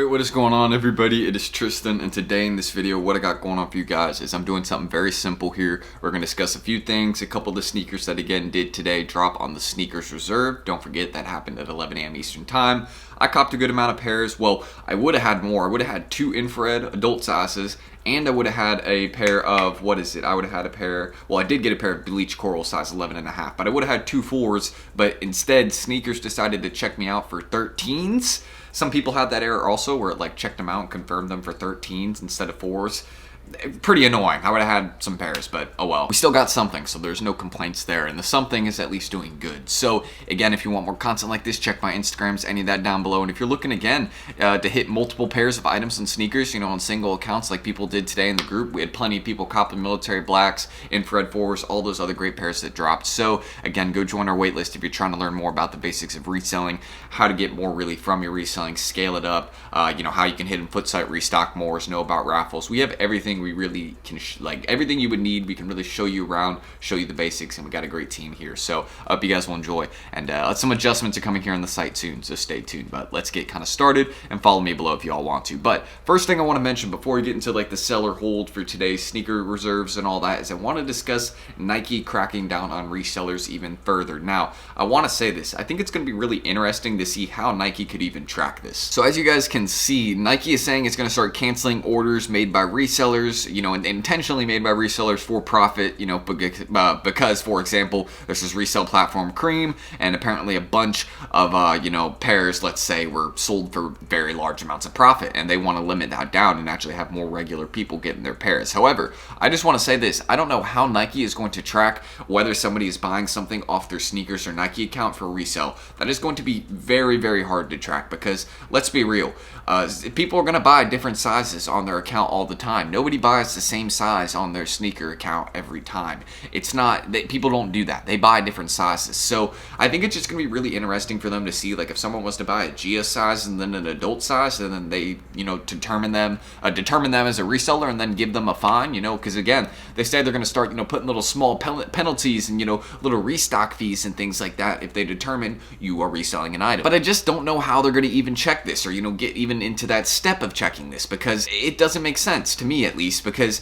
Alright, what is going on everybody? It is Tristan, and today in this video what I got going on for you guys is I'm doing something very simple here. We're going to discuss a few things, a couple of the sneakers that again did today drop on the Sneakers Reserve. Don't forget that happened at 11 a.m. Eastern Time. I copped a good amount of pairs. Well, I would have had more. I would have had 2 infrared adult sizes, and I would have had a pair of, what is it? I would have had a pair, well, I did get a pair of Bleach Coral size 11.5, but I would have had 2 4s, but instead Sneakers decided to check me out for 13s. Some people had that error also where it like checked them out and confirmed them for 13s instead of 4s. Pretty annoying. I would have had some pairs, but oh well. We still got something, so there's no complaints there, and the something is at least doing good. So again, if you want more content like this, check my Instagrams, any of that down below. And if you're looking again to hit multiple pairs of items and sneakers, you know, on single accounts like people did today in the group, we had plenty of people copping military blacks, infrared 4s, all those other great pairs that dropped. So again, go join our waitlist if you're trying to learn more about the basics of reselling, how to get more really from your reselling, scale it up, you know, how you can hit in foot site restock more, know about raffles. We have everything we really can, like everything you would need. We can really show you around, show you the basics, and we got a great team here. So I hope you guys will enjoy. And some adjustments are coming here on the site soon, so stay tuned. But let's get kind of started and follow me below if you all want to. But first thing I want to mention before we get into like the seller hold for today's sneaker reserves and all that is I want to discuss Nike cracking down on resellers even further. Now, I want to say this. I think it's going to be really interesting to see how Nike could even track this. So as you guys can see, Nike is saying it's going to start canceling orders made by resellers, you know, and intentionally made by resellers for profit, you know, because, for example, there's this resale platform Cream, and apparently a bunch of, you know, pairs, let's say, were sold for very large amounts of profit, and they want to limit that down and actually have more regular people getting their pairs. However, I just want to say this. I don't know how Nike is going to track whether somebody is buying something off their Sneakers or Nike account for resale. That is going to be very, very hard to track because, let's be real, people are going to buy different sizes on their account all the time. Nobody buys the same size on their sneaker account every time. It's not, people don't do that. They buy different sizes. So I think it's just going to be really interesting for them to see, like, if someone was to buy a GS size and then an adult size, and then they, you know, determine them as a reseller and then give them a fine, you know, because again, they say they're going to start, you know, putting little small penalties and, you know, little restock fees and things like that if they determine you are reselling an item. But I just don't know how they're going to even check this, or, you know, get even into that step of checking this, because it doesn't make sense to me, at least, because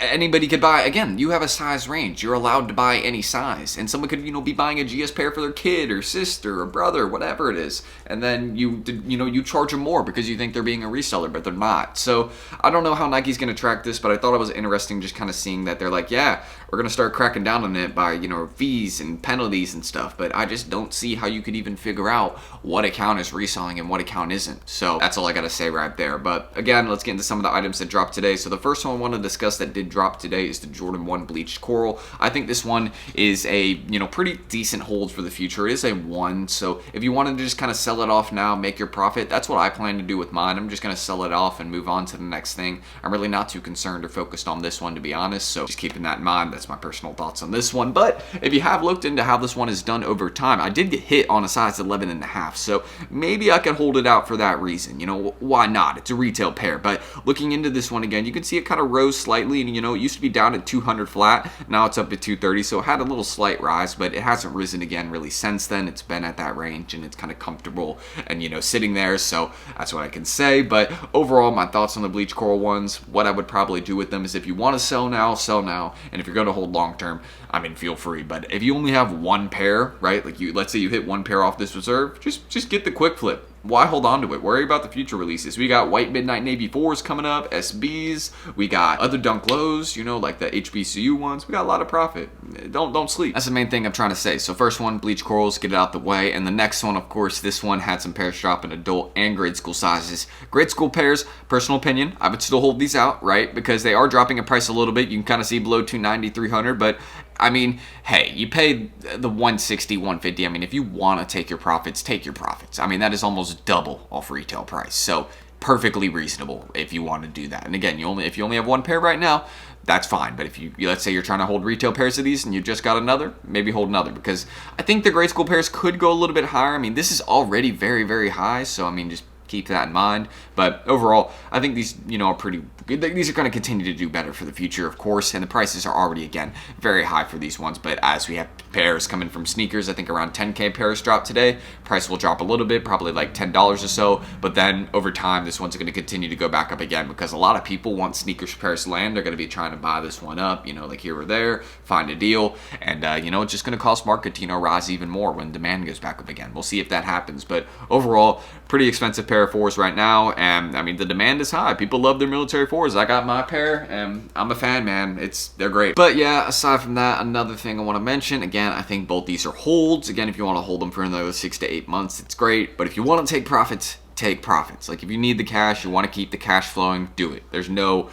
anybody could buy. Again, you have a size range. You're allowed to buy any size, and someone could, you know, be buying a GS pair for their kid or sister or brother, whatever it is, and then you charge them more because you think they're being a reseller, but they're not. So I don't know how Nike's going to track this, but I thought it was interesting just kind of seeing that they're like, yeah, we're going to start cracking down on it by, you know, fees and penalties and stuff, but I just don't see how you could even figure out what account is reselling and what account isn't. So that's all I got to say right there. But again, let's get into some of the items that dropped today. So the first one I want to discuss that did drop today is the Jordan 1 Bleached Coral. I think this one is a, you know, pretty decent hold for the future. It is a 1, so if you wanted to just kind of sell it off now, make your profit, that's what I plan to do with mine. I'm just going to sell it off and move on to the next thing. I'm really not too concerned or focused on this one, to be honest, so just keeping that in mind. That's my personal thoughts on this one. But if you have looked into how this one is done over time, I did get hit on a size 11.5, so maybe I could hold it out for that reason. You know, why not? It's a retail pair. But looking into this one again, you can see it kind of rose slightly, and, you know, it used to be down at 200 flat. Now it's up to 230, so it had a little slight rise, but it hasn't risen again really since then. It's been at that range, and it's kind of comfortable and, you know, sitting there, so that's what I can say. But overall, my thoughts on the Bleach Coral ones, what I would probably do with them is if you want to sell now, sell now, and if you're going to hold long term, I mean, feel free. But if you only have one pair, right, like let's say you hit one pair off this reserve, just get the quick flip. Why hold on to it? Worry about the future releases. We got white midnight navy 4s coming up, SBs. We got other dunk lows, you know, like the HBCU ones. We got a lot of profit. Don't sleep. That's the main thing I'm trying to say. So first one, Bleach Corals, get it out the way. And the next one, of course, this one had some pairs drop in adult and grade school sizes. Grade school pairs, personal opinion, I would still hold these out, right? Because they are dropping in price a little bit. You can kind of see below 290, 300, but I mean, hey, you paid the 160, 150. I mean, if you want to take your profits, take your profits. I mean, that is almost double off retail price. So perfectly reasonable if you want to do that. And again, if you only have one pair right now, that's fine. But if you let's say you're trying to hold retail pairs of these and you just got another, maybe hold another, because I think the grade school pairs could go a little bit higher. I mean, this is already very, very high. So I mean, just keep that in mind. But overall, I think these, are pretty good. These are going to continue to do better for the future, of course, and the prices are already, again, very high for these ones. But as we have pairs coming from sneakers, I think around 10K pairs drop today. Price will drop a little bit, probably like $10 or so, but then over time, this one's going to continue to go back up again because a lot of people, once sneakers pairs land, they're going to be trying to buy this one up, like here or there, find a deal, and it's just going to cause market to rise even more when demand goes back up again. We'll see if that happens, but overall, pretty expensive pair of fours right now, and I mean the demand is high. People love their military fours. I got my pair, and I'm a fan, man. They're great. But yeah, aside from that, another thing I want to mention, again, I think both these are holds. Again, if you want to hold them for another 6 to 8 months, it's great. But if you want to take profits, take profits. Like if you need the cash, you want to keep the cash flowing, do it. There's no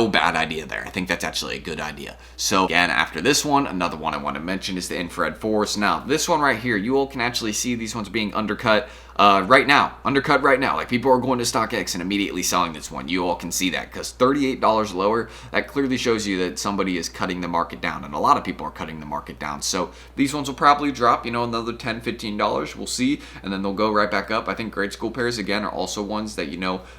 bad idea there. I think that's actually a good idea. So again, after this one, another one I want to mention is the infrared fours. Now, this one right here, you all can actually see these ones being undercut right now. Undercut right now. Like people are going to StockX and immediately selling this one. You all can see that because $38 lower, that clearly shows you that somebody is cutting the market down, and a lot of people are cutting the market down. So these ones will probably drop, another $10, $15. We'll see, and then they'll go right back up. I think grade school pairs, again, are also ones that,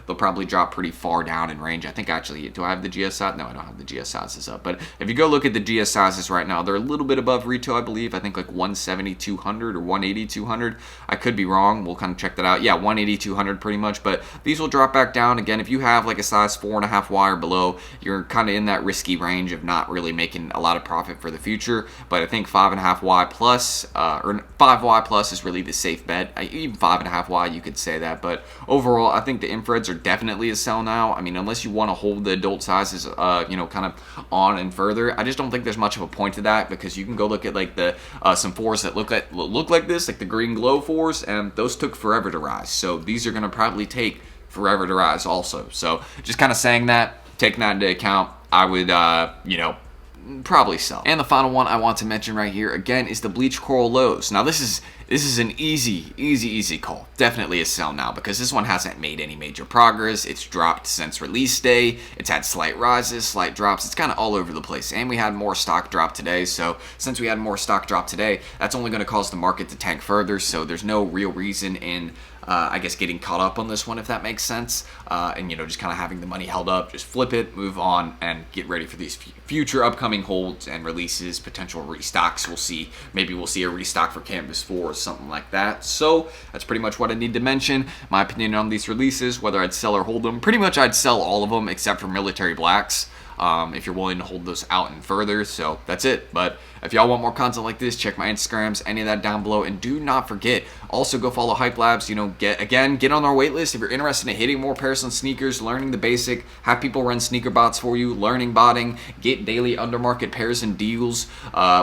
they'll probably drop pretty far down in range. I think actually, do I have the GS size? No, I don't have the GS sizes up. But if you go look at the GS sizes right now, they're a little bit above retail, I believe. I think like 170, 200 or 180, 200. I could be wrong. We'll kind of check that out. Yeah, 180, 200 pretty much. But these will drop back down. Again, if you have like a size 4.5Y or below, you're kind of in that risky range of not really making a lot of profit for the future. But I think 5.5Y plus, or 5Y plus is really the safe bet. Even 5.5Y, you could say that. But overall, I think the infrareds are definitely a sell now. I mean, unless you want to hold the adult sizes, kind of on and further, I just don't think there's much of a point to that because you can go look at like the some fours that look like this, like the green glow fours, and those took forever to rise. So these are going to probably take forever to rise also. So just kind of saying that, taking that into account, I would, probably sell. And the final one I want to mention right here again is the Bleach Coral Lows. Now this is an easy call. Definitely a sell now because this one hasn't made any major progress. It's dropped since release day. It's had slight rises, slight drops. It's kind of all over the place. And we had more stock drop today. So since we had more stock drop today, that's only going to cause the market to tank further. So there's no real reason in I guess getting caught up on this one, if that makes sense, and just kind of having the money held up, just flip it, move on, and get ready for these future upcoming holds and releases, potential restocks. We'll see. Maybe we'll see a restock for Canvas 4 or something like that. So that's pretty much what I need to mention. My opinion on these releases, whether I'd sell or hold them. Pretty much I'd sell all of them except for military blacks. If you're willing to hold those out and further. So that's it. But if y'all want more content like this, check my Instagrams, any of that down below. And do not forget, also go follow Hype Labs. Get on our waitlist if you're interested in hitting more pairs on sneakers, learning the basic, have people run sneaker bots for you, learning botting, get daily undermarket pairs and deals.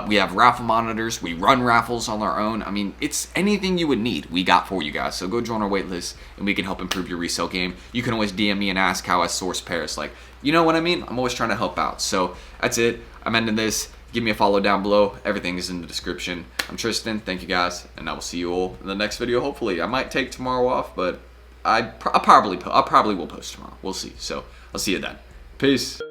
We have raffle monitors. We run raffles on our own. I mean, it's anything you would need, we got for you guys. So go join our waitlist and we can help improve your resale game. You can always DM me and ask how I source pairs. Like, you know what I mean? I'm always trying to help out. So that's it. I'm ending this. Give me a follow down below. Everything is in the description. I'm Tristan. Thank you guys. And I will see you all in the next video, hopefully. I might take tomorrow off, but I probably will post tomorrow. We'll see. So I'll see you then. Peace.